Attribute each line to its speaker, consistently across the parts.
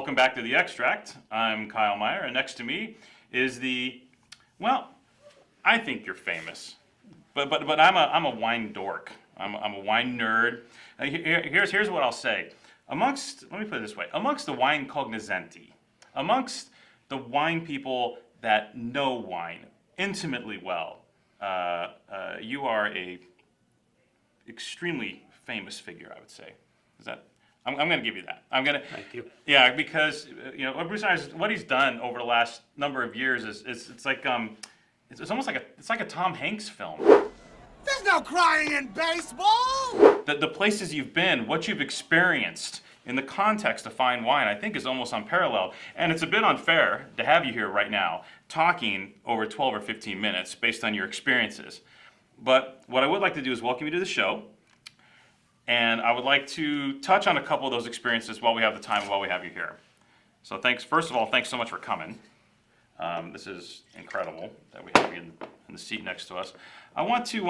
Speaker 1: welcome back to The Extract. I'm Kyle Meyer, and next to me is I think you're famous, but I'm a wine dork. I'm a wine nerd. Here's what I'll say. Let me put it this way, amongst the wine cognoscenti, amongst the wine people that know wine intimately well, you are a extremely famous figure, I would say. I'm going to give you that.
Speaker 2: Thank you.
Speaker 1: Yeah, because Bruce Neyers, what he's done over the last number of years is it's like it's almost like a Tom Hanks film.
Speaker 3: There's no crying in baseball!
Speaker 1: The places you've been, what you've experienced in the context of fine wine, I think is almost unparalleled. And it's a bit unfair to have you here right now talking over 12 or 15 minutes based on your experiences. But what I would like to do is welcome you to the show. And I would like to touch on a couple of those experiences while we have the time, while we have you here. So first of all, thanks so much for coming. This is incredible that we have you in the seat next to us. I want to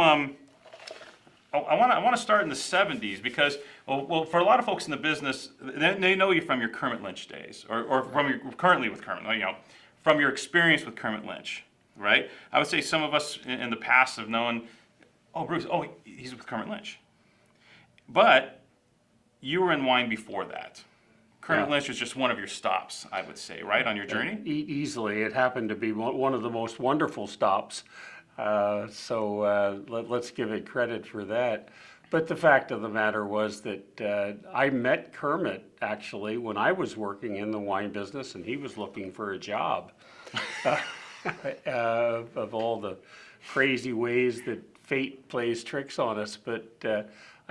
Speaker 1: start in the 70s because, for a lot of folks in the business, they know you from your Kermit Lynch days, or currently with Kermit, from your experience with Kermit Lynch, right? I would say some of us in the past have known, Bruce, he's with Kermit Lynch. But you were in wine before that. Kermit Lynch was just one of your stops, I would say, right, on your journey?
Speaker 2: Easily. It happened to be one of the most wonderful stops. So let's give it credit for that. But the fact of the matter was that I met Kermit, actually, when I was working in the wine business, and he was looking for a job. Of all the crazy ways that fate plays tricks on us. But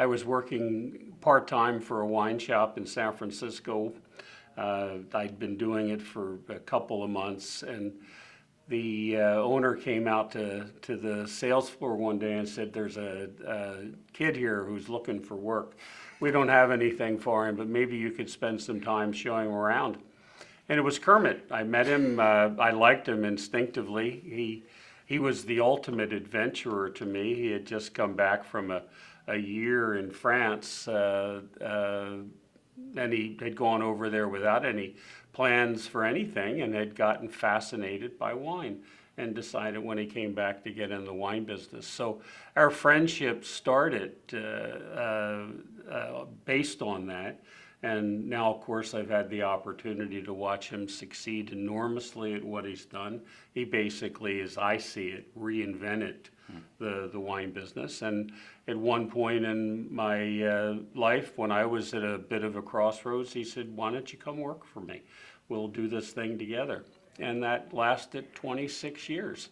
Speaker 2: I was working part-time for a wine shop in San Francisco. I'd been doing it for a couple of months, and the owner came out to the sales floor one day and said, "There's a kid here who's looking for work. We don't have anything for him, but maybe you could spend some time showing him around." And it was Kermit. I met him. I liked him instinctively. He was the ultimate adventurer to me. He had just come back from a year in France, and he had gone over there without any plans for anything and had gotten fascinated by wine and decided when he came back to get in the wine business. So our friendship started based on that. And now, of course, I've had the opportunity to watch him succeed enormously at what he's done. He basically, as I see it, reinvented the wine business. And at one point in my life, when I was at a bit of a crossroads, he said, "Why don't you come work for me? We'll do this thing together." And that lasted 26 years.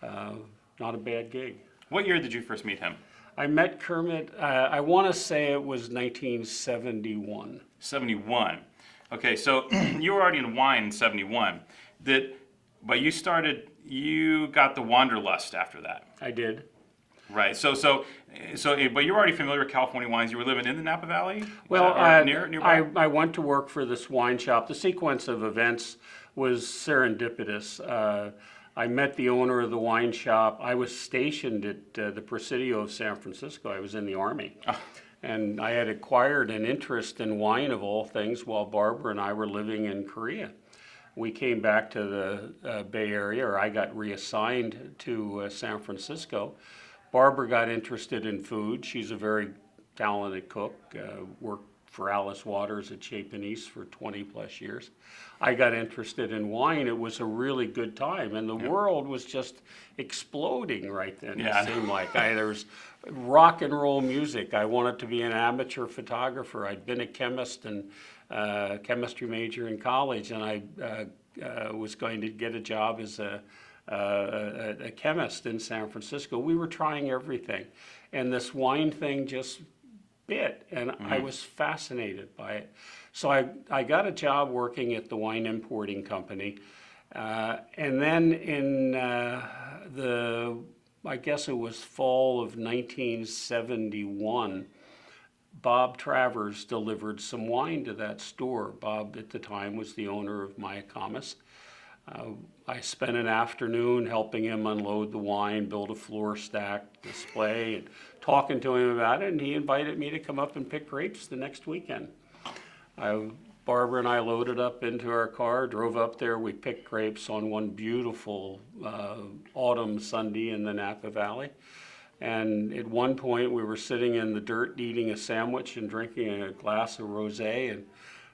Speaker 2: Not a bad gig.
Speaker 1: What year did you first meet him?
Speaker 2: I met Kermit, I want to say it was 1971.
Speaker 1: 71. Okay, so you were already in wine in 71. But you got the wanderlust after that.
Speaker 2: I did.
Speaker 1: Right. But you were already familiar with California wines. You were living in the Napa Valley?
Speaker 2: Well,
Speaker 1: nearby?
Speaker 2: I went to work for this wine shop. The sequence of events was serendipitous. I met the owner of the wine shop. I was stationed at the Presidio of San Francisco. I was in the Army. And I had acquired an interest in wine, of all things, while Barbara and I were living in Korea. We came back to the Bay Area, or I got reassigned to San Francisco. Barbara got interested in food. She's a very talented cook, worked for Alice Waters at Chez Panisse for 20 plus years. I got interested in wine. It was a really good time, and the world was just exploding right then.
Speaker 1: Yeah.
Speaker 2: It seemed like there was rock and roll music. I wanted to be an amateur photographer. I'd been a chemist and chemistry major in college, and I was going to get a job as a chemist in San Francisco. We were trying everything, and this wine thing just bit, and I was fascinated by it. So I got a job working at the wine importing company, and then in I guess it was fall of 1971, Bob Travers delivered some wine to that store. Bob at the time was the owner of Mayacamas. I spent an afternoon helping him unload the wine, build a floor stack display, and talking to him about it, and he invited me to come up and pick grapes the next weekend. I Barbara and I loaded up into our car, drove up there. We picked grapes on one beautiful autumn Sunday in the Napa Valley. And at one point, we were sitting in the dirt eating a sandwich and drinking a glass of rosé. And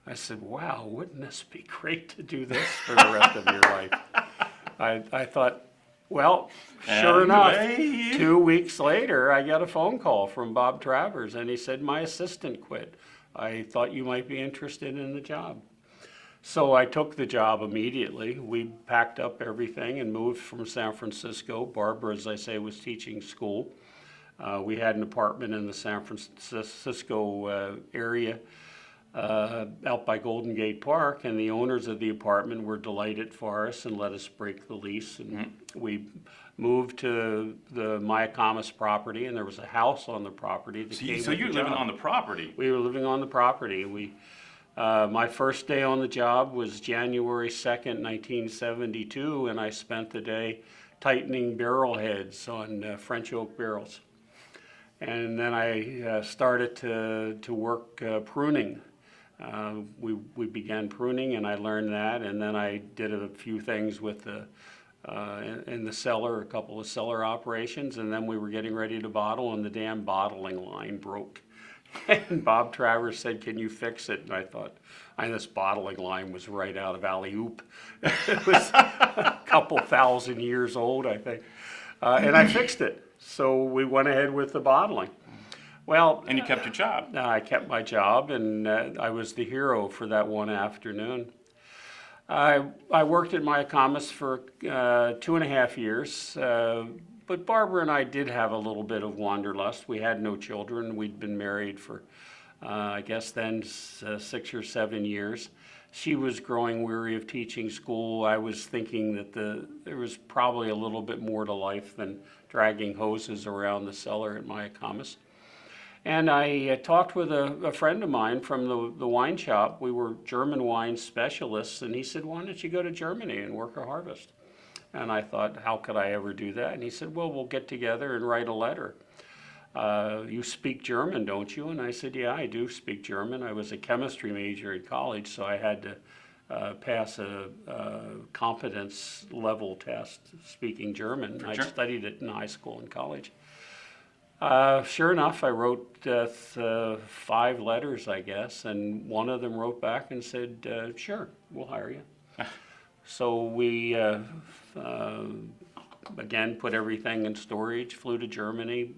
Speaker 2: I said, wow, wouldn't this be great to do this for the rest of your life? I thought, well, sure enough, 2 weeks later, I got a phone call from Bob Travers, and he said, my assistant quit. I thought you might be interested in the job. So I took the job immediately. We packed up everything and moved from San Francisco. Barbara, as I say, was teaching school. We had an apartment in the San Francisco area out by Golden Gate Park, and the owners of the apartment were delighted for us and let us break the lease. And we moved to the Mayacamas property, and there was a house on the property that came
Speaker 1: So
Speaker 2: with
Speaker 1: you're
Speaker 2: the
Speaker 1: living
Speaker 2: job.
Speaker 1: on the property.
Speaker 2: We were living on the property. My first day on the job was January 2nd, 1972, and I spent the day tightening barrel heads on French oak barrels. And then I started to work pruning. We began pruning, and I learned that, and then I did a few things with in the cellar, a couple of cellar operations, and then we were getting ready to bottle, and the damn bottling line broke. And Bob Travers said, can you fix it? And I thought, this bottling line was right out of alley-oop. It was a couple thousand years old, I think. And I fixed it. So we went ahead with the bottling. Well,
Speaker 1: And you kept your job.
Speaker 2: I kept my job, and I was the hero for that one afternoon. I worked at Mayacamas for 2.5 years. But Barbara and I did have a little bit of wanderlust. We had no children. We'd been married for, I guess then, 6 or 7 years. She was growing weary of teaching school. I was thinking that there was probably a little bit more to life than dragging hoses around the cellar at Mayacamas. And I talked with a friend of mine from the wine shop. We were German wine specialists, and he said, why don't you go to Germany and work a harvest? And I thought, how could I ever do that? And he said, well, we'll get together and write a letter. You speak German, don't you? And I said, yeah, I do speak German. I was a chemistry major at college, so I had to pass a competence level test speaking German. I studied it in high school and college. Sure enough, I wrote 5 letters, I guess, and one of them wrote back and said, sure, we'll hire you. So we, again, put everything in storage, flew to Germany,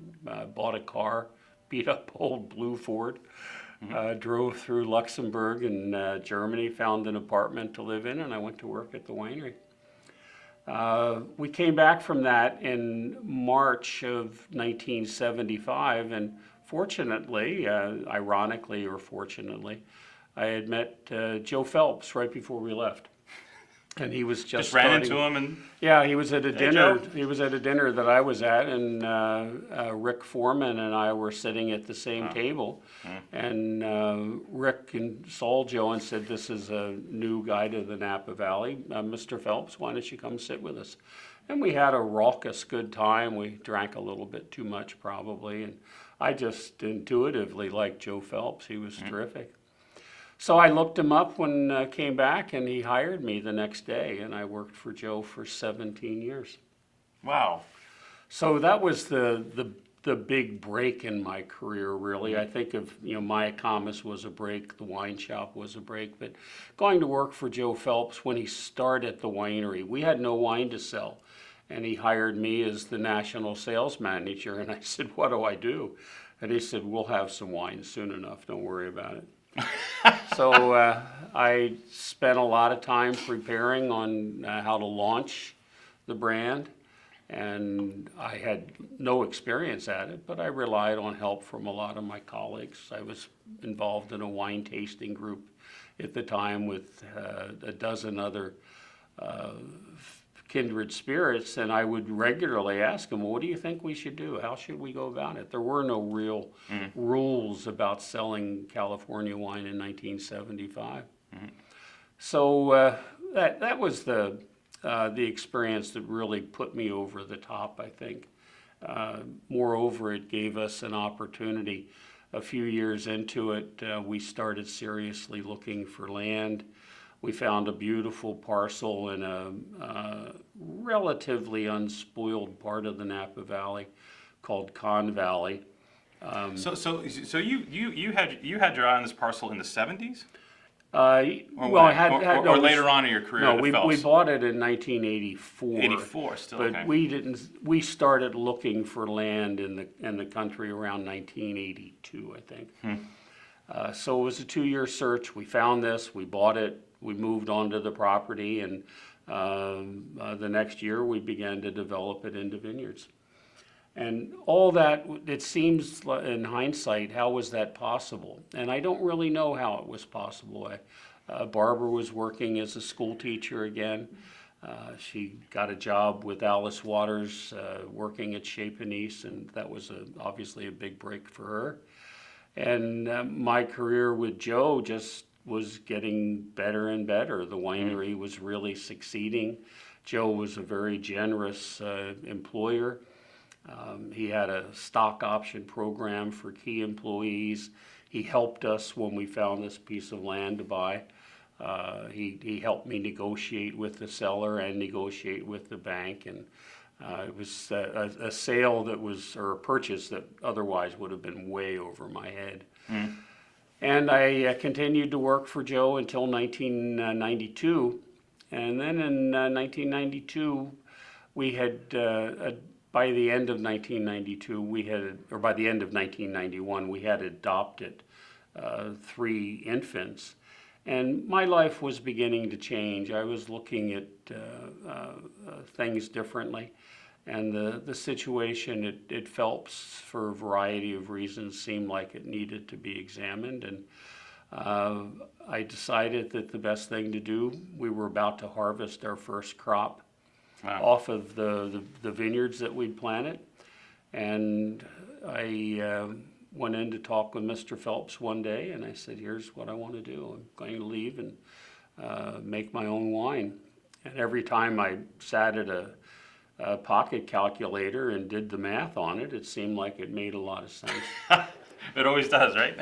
Speaker 2: bought a car, beat up old blue Ford, drove through Luxembourg and Germany, found an apartment to live in, and I went to work at the winery. We came back from that in March of 1975, and fortunately, ironically or fortunately, I had met Joe Phelps right before we left. And he was just
Speaker 1: ran into him and
Speaker 2: yeah, he was at a dinner.
Speaker 1: Joe.
Speaker 2: He was at a dinner that I was at, and Rick Foreman and I were sitting at the same table. And Rick saw Joe and said, "This is a new guy to the Napa Valley, Mr. Phelps. Why don't you come sit with us?" And we had a raucous good time. We drank a little bit too much probably, and I just intuitively liked Joe Phelps. He was terrific. So I looked him up when I came back, and he hired me the next day, and I worked for Joe for 17 years.
Speaker 1: wow.
Speaker 2: So that was the big break in my career, really. I think of, Mayacamas was a break, the wine shop was a break, but going to work for Joe Phelps when he started the winery, we had no wine to sell, and he hired me as the national sales manager, and I said, "What do I do?" And he said, "We'll have some wine soon enough, don't worry about it." So I spent a lot of time preparing on how to launch the brand, and I had no experience at it, but I relied on help from a lot of my colleagues. I was involved in a wine tasting group at the time with a dozen other kindred spirits, and I would regularly ask them, "Well, what do you think we should do? How should we go about it?" There were no real rules about selling California wine in 1975. So that was the experience that really put me over the top, I think. Moreover, it gave us an opportunity a few years into it, we started seriously looking for land. We found a beautiful parcel in a relatively unspoiled part of the Napa Valley called Con Valley.
Speaker 1: So you had your eye on this parcel in the 70s?
Speaker 2: Or
Speaker 1: Later on in your career?
Speaker 2: No,
Speaker 1: at
Speaker 2: we
Speaker 1: Phelps?
Speaker 2: bought it in 1984.
Speaker 1: 84, still
Speaker 2: But
Speaker 1: okay.
Speaker 2: we started looking for land in the country around 1982, I think. So it was a 2-year search. We found this, we bought it, we moved onto the property, and the next year we began to develop it into vineyards. And all that, it seems in hindsight, how was that possible? And I don't really know how it was possible. Barbara was working as a school teacher again. She got a job with Alice Waters working at Chez Panisse, and that was obviously a big break for her. And my career with Joe just was getting better and better. The winery was really succeeding. Joe was a very generous employer. He had a stock option program for key employees. He helped us when we found this piece of land to buy. He helped me negotiate with the seller and negotiate with the bank, and it was a sale that was, or a purchase that otherwise would have been way over my head. And I continued to work for Joe until 1992, and then in 1992 we had by the end of 1992, by the end of 1991, we had adopted 3 infants. And my life was beginning to change. I was looking at things differently. And the situation at Phelps, for a variety of reasons, seemed like it needed to be examined. And I decided that the best thing to do, we were about to harvest our first crop. Wow. Off of the vineyards that we'd planted. And I went in to talk with Mr. Phelps one day, and I said, here's what I want to do. I'm going to leave and make my own wine. And every time I sat at a pocket calculator and did the math on it, it seemed like it made a lot of sense.
Speaker 1: It always does, right?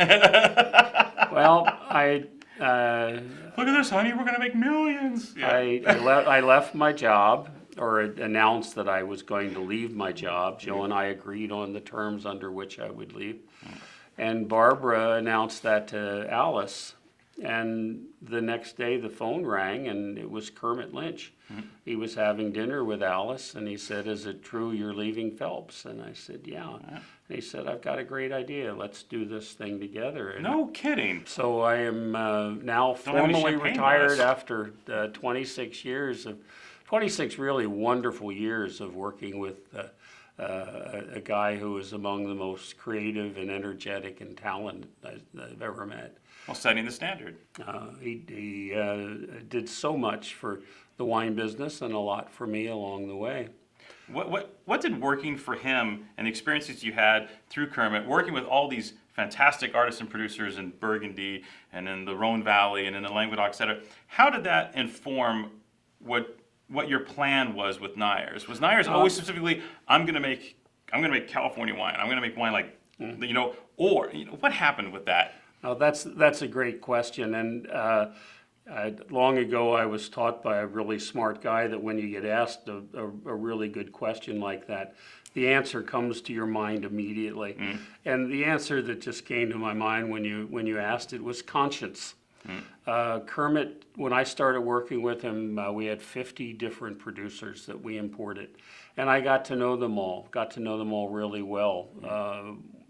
Speaker 2: Well,
Speaker 1: look at this, honey, we're going to make millions. Yeah.
Speaker 2: I left my job, or announced that I was going to leave my job. Joe and I agreed on the terms under which I would leave. And Barbara announced that to Alice. And the next day the phone rang, and it was Kermit Lynch. He was having dinner with Alice, and he said, is it true you're leaving Phelps? And I said, yeah. And he said, I've got a great idea. Let's do this thing together. And
Speaker 1: no kidding.
Speaker 2: so I am now formally retired after 26 really wonderful years of working with a guy who is among the most creative and energetic and talented I've ever met.
Speaker 1: Well, setting the standard.
Speaker 2: He did so much for the wine business and a lot for me along the way.
Speaker 1: What did working for him and the experiences you had through Kermit, working with all these fantastic artists and producers in Burgundy and in the Rhone Valley and in the Languedoc, et cetera, how did that inform what your plan was with Neyers? Was Neyers always specifically, I'm gonna make California wine, I'm gonna make wine like, what happened with that?
Speaker 2: Oh, that's a great question, and long ago I was taught by a really smart guy that when you get asked a really good question like that, the answer comes to your mind immediately. And the answer that just came to my mind when you asked it was conscience. Kermit, when I started working with him, we had 50 different producers that we imported, and I got to know them all really well.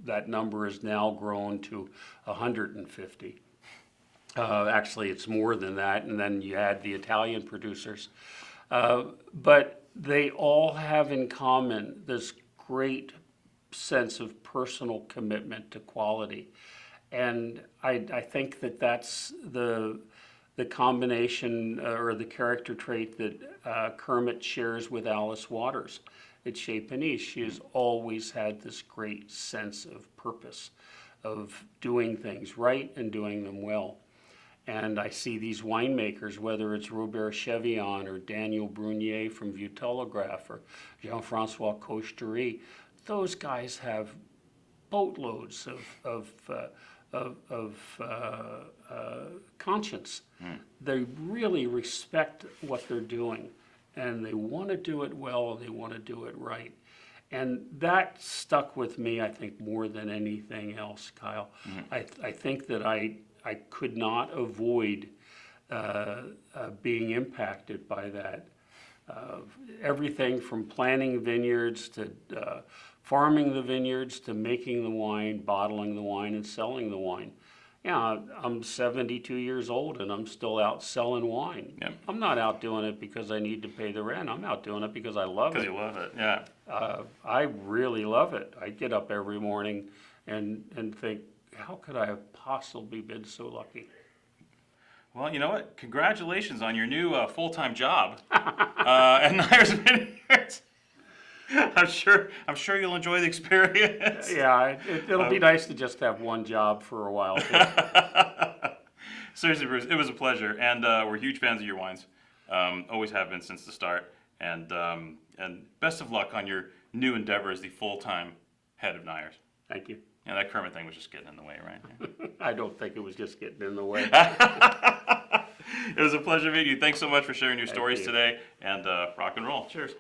Speaker 2: That number has now grown to 150. Actually, it's more than that, and then you add the Italian producers. But they all have in common this great sense of personal commitment to quality. And I think that's the combination or the character trait that Kermit shares with Alice Waters at Chez Panisse. She has always had this great sense of purpose, of doing things right and doing them well. And I see these winemakers, whether it's Robert Chevion or Daniel Brunier from Vieux Telegraph or Jean-François Coche, those guys have boatloads of conscience. They really respect what they're doing, and they want to do it well, and they want to do it right. And that stuck with me, I think, more than anything else, Kyle. I think that I could not avoid being impacted by that. Everything from planting vineyards to farming the vineyards to making the wine, bottling the wine, and selling the wine. Yeah, I'm 72 years old and I'm still out selling wine.
Speaker 1: Yep.
Speaker 2: I'm not out doing it because I need to pay the rent. I'm out doing it because I love
Speaker 1: Because
Speaker 2: it.
Speaker 1: you love it, yeah.
Speaker 2: I really love it. I get up every morning and think, how could I have possibly been so lucky?
Speaker 1: Well, you know what? Congratulations on your new full-time job at Neyers Vineyards. I'm sure you'll enjoy the experience.
Speaker 2: Yeah, it'll be nice to just have one job for a while.
Speaker 1: Seriously, Bruce, it was a pleasure, and we're huge fans of your wines. Always have been since the start. And best of luck on your new endeavor as the full-time head of Neyers.
Speaker 2: Thank you.
Speaker 1: Yeah, that Kermit thing was just getting in the way, right?
Speaker 2: I don't think it was just getting in the way.
Speaker 1: It was a pleasure meeting you. Thanks so much for sharing your stories
Speaker 2: you.
Speaker 1: today, and rock and roll. Cheers.